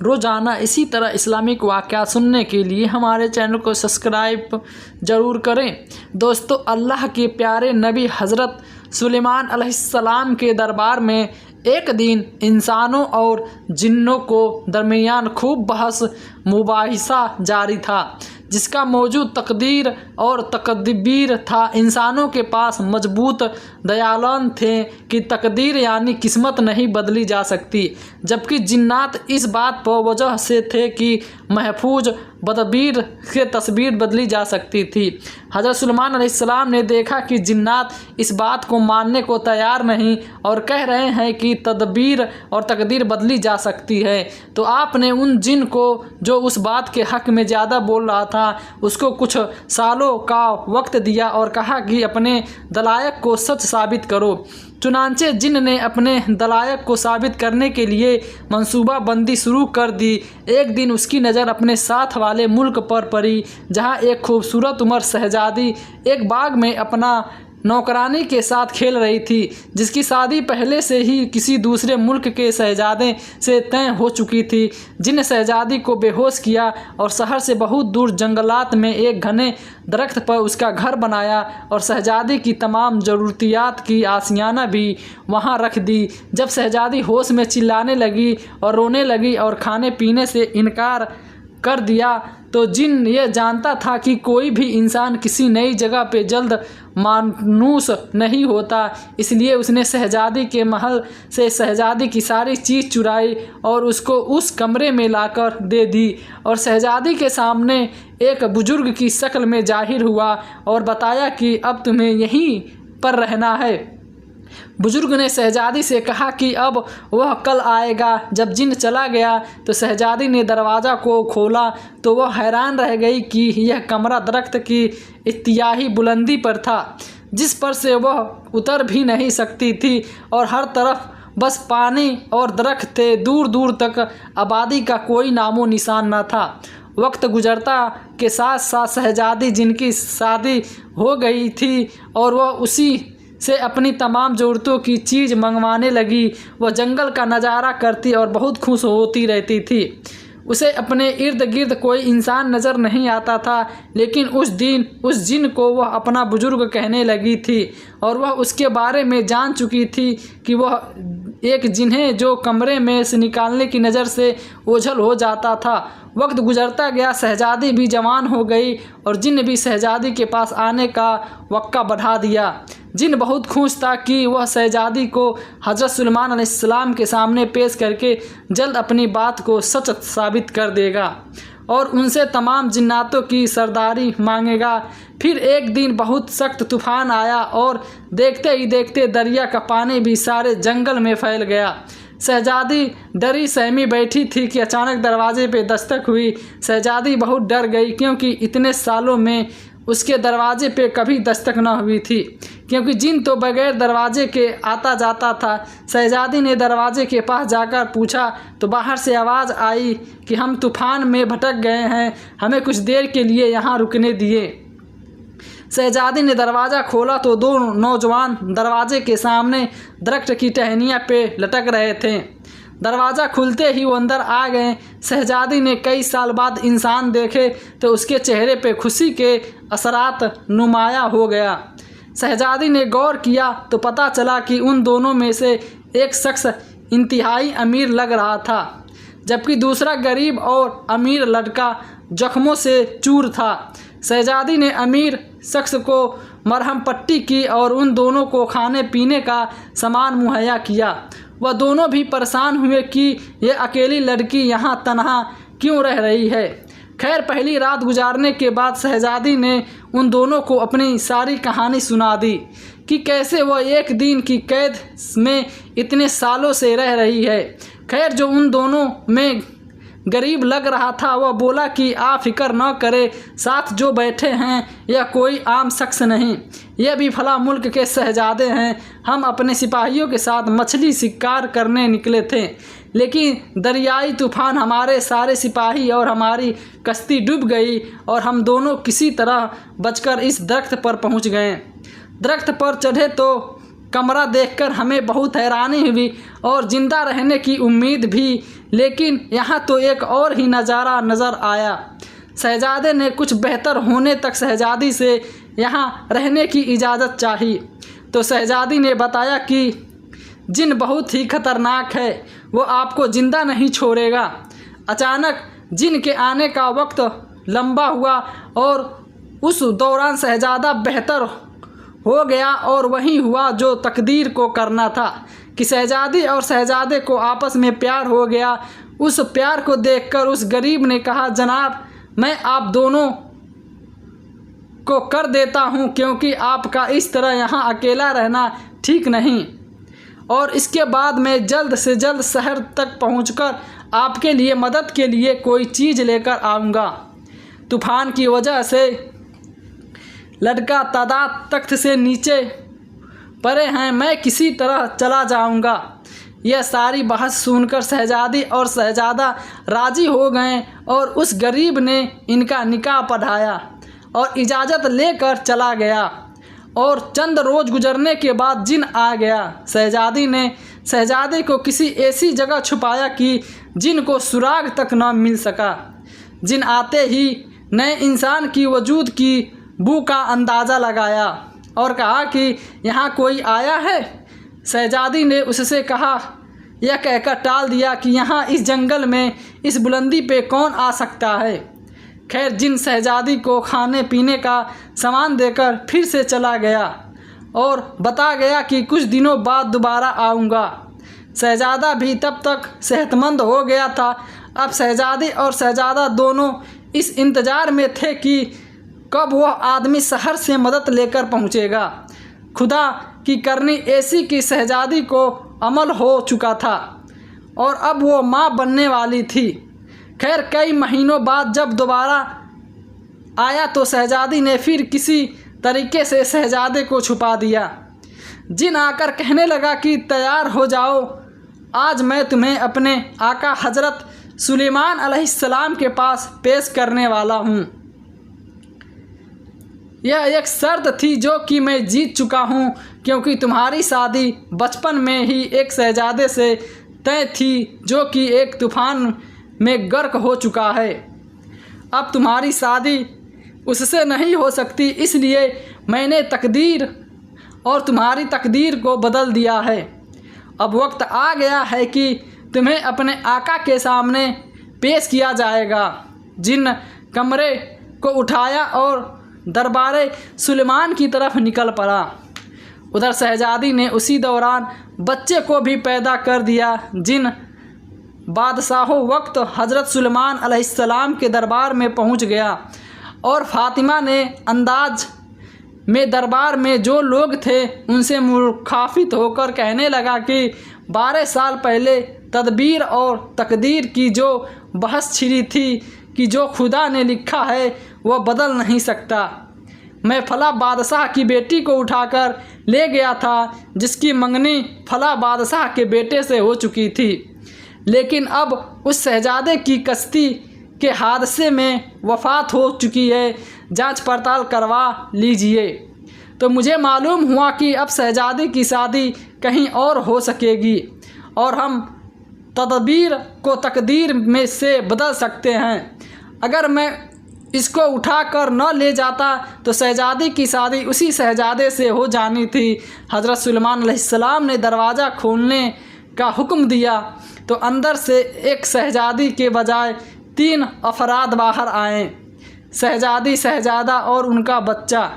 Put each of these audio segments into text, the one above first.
रोज़ाना इसी तरह इस्लामिक वाक़या सुनने के लिए हमारे चैनल को सब्सक्राइब ज़रूर करें। दोस्तों, अल्लाह के प्यारे नबी हज़रत सुलेमान अलैहिस्सलाम के दरबार में एक दिन इंसानों और जिन्नों को दरमियान खूब बहस मुबाहिसा जारी था, जिसका मौजू तकदीर और तकदीर था। इंसानों के पास मजबूत दयालान थे कि तकदीर यानी किस्मत नहीं बदली जा सकती, जबकि जिन्नात इस बात पर वजह से थे कि महफूज बदबीर के तस्वीर बदली जा सकती थी। हज़रत सुलेमान अलैहिस्सलाम ने देखा कि जिन्नात इस बात को मानने को तैयार नहीं और कह रहे हैं कि तदबीर और तकदीर बदली जा सकती है। तो आपने उन जिन को जो उस बात के हक़ में ज़्यादा बोल रहा था उसको कुछ सालों का वक्त दिया और कहा कि अपने दलायक को सच साबित करो। चुनांचे जिन ने अपने दलायक को साबित करने के लिए मंसूबा बंदी शुरू कर दी। एक दिन उसकी नज़र अपने साथ वाले मुल्क पर पड़ी, जहां एक खूबसूरत उम्र शहजादी एक बाग में अपना नौकरानी के साथ खेल रही थी, जिसकी शादी पहले से ही किसी दूसरे मुल्क के शहजादे से तय हो चुकी थी। जिन शहजादी को बेहोश किया और शहर से बहुत दूर जंगलात में एक घने दरख्त पर उसका घर बनाया और शहजादी की तमाम ज़रूरियात की आशियाना भी वहाँ रख दी। जब शहजादी होश में चिल्लाने लगी और रोने लगी और खाने पीने से इनकार कर दिया, तो जिन ये जानता था कि कोई भी इंसान किसी नई जगह पे जल्द मानूस नहीं होता, इसलिए उसने शहजादी के महल से शहजादी की सारी चीज़ चुराई और उसको उस कमरे में लाकर दे दी और शहजादी के सामने एक बुजुर्ग की शक्ल में जाहिर हुआ और बताया कि अब तुम्हें यहीं पर रहना है। बुजुर्ग ने शहजादी से कहा कि अब वह कल आएगा। जब जिन चला गया तो शहजादी ने दरवाज़ा को खोला तो वह हैरान रह गई कि यह कमरा दरख्त की इत्तियाही बुलंदी पर था, जिस पर से वह उतर भी नहीं सकती थी और हर तरफ बस पानी और दरख्त थे। दूर दूर तक आबादी का कोई नामो निशान न था। वक्त गुजरता के साथ साथ शहजादी जिनकी शादी हो गई थी और वह उसी से अपनी तमाम ज़रूरतों की चीज़ मंगवाने लगी। वह जंगल का नज़ारा करती और बहुत खुश होती रहती थी। उसे अपने इर्द गिर्द कोई इंसान नज़र नहीं आता था, लेकिन उस दिन उस जिन को वह अपना बुजुर्ग कहने लगी थी और वह उसके बारे में जान चुकी थी कि वह एक जिन्हें जो कमरे में से निकालने की नज़र से ओझल हो जाता था। वक्त गुजरता गया, शहजादी भी जवान हो गई और जिन भी शहजादी के पास आने का वक्का बढ़ा दिया। जिन बहुत खुश था कि वह शहजादी को हज़रत सुलेमान अलैहिस्सलाम के सामने पेश करके जल्द अपनी बात को सच साबित कर देगा और उनसे तमाम जिन्नातों की सरदारी मांगेगा। फिर एक दिन बहुत सख्त तूफ़ान आया और देखते ही देखते दरिया का पानी भी सारे जंगल में फैल गया। शहजादी डरी सहमी बैठी थी कि अचानक दरवाजे पे दस्तक हुई। शहजादी बहुत डर गई, क्योंकि इतने सालों में उसके दरवाजे पे कभी दस्तक न हुई थी, क्योंकि जिन तो बगैर दरवाजे के आता जाता था। शहजादी ने दरवाजे के पास जाकर पूछा तो बाहर से आवाज़ आई कि हम तूफ़ान में भटक गए हैं, हमें कुछ देर के लिए यहाँ रुकने दिए। शहजादी ने दरवाज़ा खोला तो दो नौजवान दरवाजे के सामने दरख्त की टहनियाँ पे लटक रहे थे। दरवाज़ा खुलते ही वो अंदर आ गए। शहजादी ने कई साल बाद इंसान देखे तो उसके चेहरे पे खुशी के असरात नुमाया हो गया। शहजादी ने गौर किया तो पता चला कि उन दोनों में से एक शख्स इंतहाई अमीर लग रहा था, जबकि दूसरा गरीब और अमीर लड़का जख्मों से चूर था। शहजादी ने अमीर शख्स को मरहम पट्टी की और उन दोनों को खाने पीने का सामान मुहैया किया। वह दोनों भी परेशान हुए कि यह अकेली लड़की यहाँ तन्हा क्यों रह रही है। खैर, पहली रात गुजारने के बाद शहजादी ने उन दोनों को अपनी सारी कहानी सुना दी कि कैसे वह एक दिन की कैद में इतने सालों से रह रही है। खैर, जो उन दोनों में गरीब लग रहा था वह बोला कि आप फिक्र न करें, साथ जो बैठे हैं यह कोई आम शख्स नहीं, यह भी फला मुल्क के शहजादे हैं। हम अपने सिपाहियों के साथ मछली शिकार करने निकले थे, लेकिन दरियाई तूफ़ान हमारे सारे सिपाही और हमारी कश्ती डूब गई और हम दोनों किसी तरह बचकर इस दरख्त पर पहुंच गए। दरख्त पर चढ़े तो कमरा देखकर हमें बहुत हैरानी हुई और ज़िंदा रहने की उम्मीद भी, लेकिन यहाँ तो एक और ही नज़ारा नज़र आया। शहजादे ने कुछ बेहतर होने तक शहजादी से यहाँ रहने की इजाज़त चाही तो शहजादी ने बताया कि जिन बहुत ही खतरनाक है, वो आपको ज़िंदा नहीं छोड़ेगा। अचानक जिन के आने का वक्त लंबा हुआ और उस दौरान शहजादा बेहतर हो गया और वही हुआ जो तकदीर को करना था कि शहजादी और शहजादे को आपस में प्यार हो गया। उस प्यार को देखकर उस गरीब ने कहा, जनाब मैं आप दोनों को कर देता हूँ, क्योंकि आपका इस तरह यहाँ अकेला रहना ठीक नहीं, और इसके बाद मैं जल्द से जल्द शहर तक पहुँचकर आपके लिए मदद के लिए कोई चीज़ लेकर आऊँगा। तूफ़ान की वजह से लड़का तादाद तख्त से नीचे पड़े हैं, मैं किसी तरह चला जाऊँगा। यह सारी बहस सुनकर शहजादी और शहजादा राज़ी हो गए और उस गरीब ने इनका निकाह पढ़ाया और इजाज़त लेकर चला गया। और चंद रोज़ गुजरने के बाद जिन आ गया। शहजादी ने शहजादे को किसी ऐसी जगह छुपाया कि जिन को सुराग तक न मिल सका। जिन आते ही नए इंसान की वजूद की बू का अंदाज़ा लगाया और कहा कि यहाँ कोई आया है। शहजादी ने उससे कहा, यह कहकर टाल दिया कि यहाँ इस जंगल में इस बुलंदी पे कौन आ सकता है। खैर जिन शहजादी को खाने पीने का सामान देकर फिर से चला गया और बता गया कि कुछ दिनों बाद दोबारा आऊँगा। शहजादा भी तब तक सेहतमंद हो गया था। अब शहजादी और शहजादा दोनों इस इंतज़ार में थे कि कब वह आदमी शहर से मदद लेकर पहुँचेगा। खुदा की करनी ऐसी कि शहजादी को अमल हो चुका था और अब वो माँ बनने वाली थी। खैर कई महीनों बाद जब दोबारा आया तो शहजादी ने फिर किसी तरीके से शहजादे को छुपा दिया। जिन आकर कहने लगा कि तैयार हो जाओ, आज मैं तुम्हें अपने आका हज़रत सुलेमान अलैहिस्सलाम के पास पेश करने वाला हूँ। यह एक शर्त थी जो कि मैं जीत चुका हूँ, क्योंकि तुम्हारी शादी बचपन में ही एक शहजादे से तय थी जो कि एक तूफ़ान में गर्क हो चुका है। अब तुम्हारी शादी उससे नहीं हो सकती, इसलिए मैंने तकदीर और तुम्हारी तकदीर को बदल दिया है। अब वक्त आ गया है कि तुम्हें अपने आका के सामने पेश किया जाएगा। जिन कमरे को उठाया और दरबारे सुलेमान की तरफ निकल पड़ा। उधर शहजादी ने उसी दौरान बच्चे को भी पैदा कर दिया। जिन बादशाहों वक्त हज़रत सुलेमान अलैहिस्सलाम के दरबार में पहुंच गया और फ़ातिमा ने अंदाज में दरबार में जो लोग थे उनसे मुखाफित होकर कहने लगा कि 12 साल पहले तदबीर और तकदीर की जो बहस छिड़ी थी कि जो खुदा ने लिखा है वह बदल नहीं सकता। मैं फला बादशाह की बेटी को उठाकर ले गया था, जिसकी मंगनी फला बादशाह के बेटे से हो चुकी थी, लेकिन अब उस शहजादे की कश्ती के हादसे में वफ़ात हो चुकी है। जांच पड़ताल करवा लीजिए। तो मुझे मालूम हुआ कि अब शहजादी की शादी कहीं और हो सकेगी और हम तदबीर को तकदीर में से बदल सकते हैं। अगर मैं इसको उठाकर न ले जाता तो शहजादी की शादी उसी शहजादे से हो जानी थी। हज़रत सुलेमान अलैहिस्सलाम ने दरवाज़ा खोलने का हुक्म दिया तो अंदर से एक शहजादी के बजाय 3 अफराद बाहर आए, शहजादी, शहजादा और उनका बच्चा।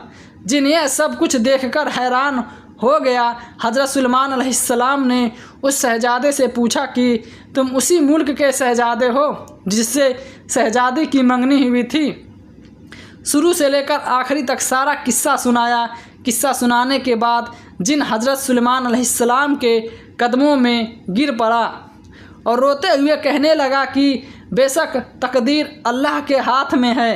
जिन यह सब कुछ देखकर हैरान हो गया। हज़रत सुलेमान अलैहिस्सलाम ने उस शहजादे से पूछा कि तुम उसी मुल्क के शहजादे हो जिससे शहजादी की मंगनी हुई थी। शुरू से लेकर आखिरी तक सारा किस्सा सुनाया। किस्सा सुनाने के बाद जिन हज़रत सुलेमान अलैहिस्सलाम के कदमों में गिर पड़ा और रोते हुए कहने लगा कि बेशक तकदीर अल्लाह के हाथ में है।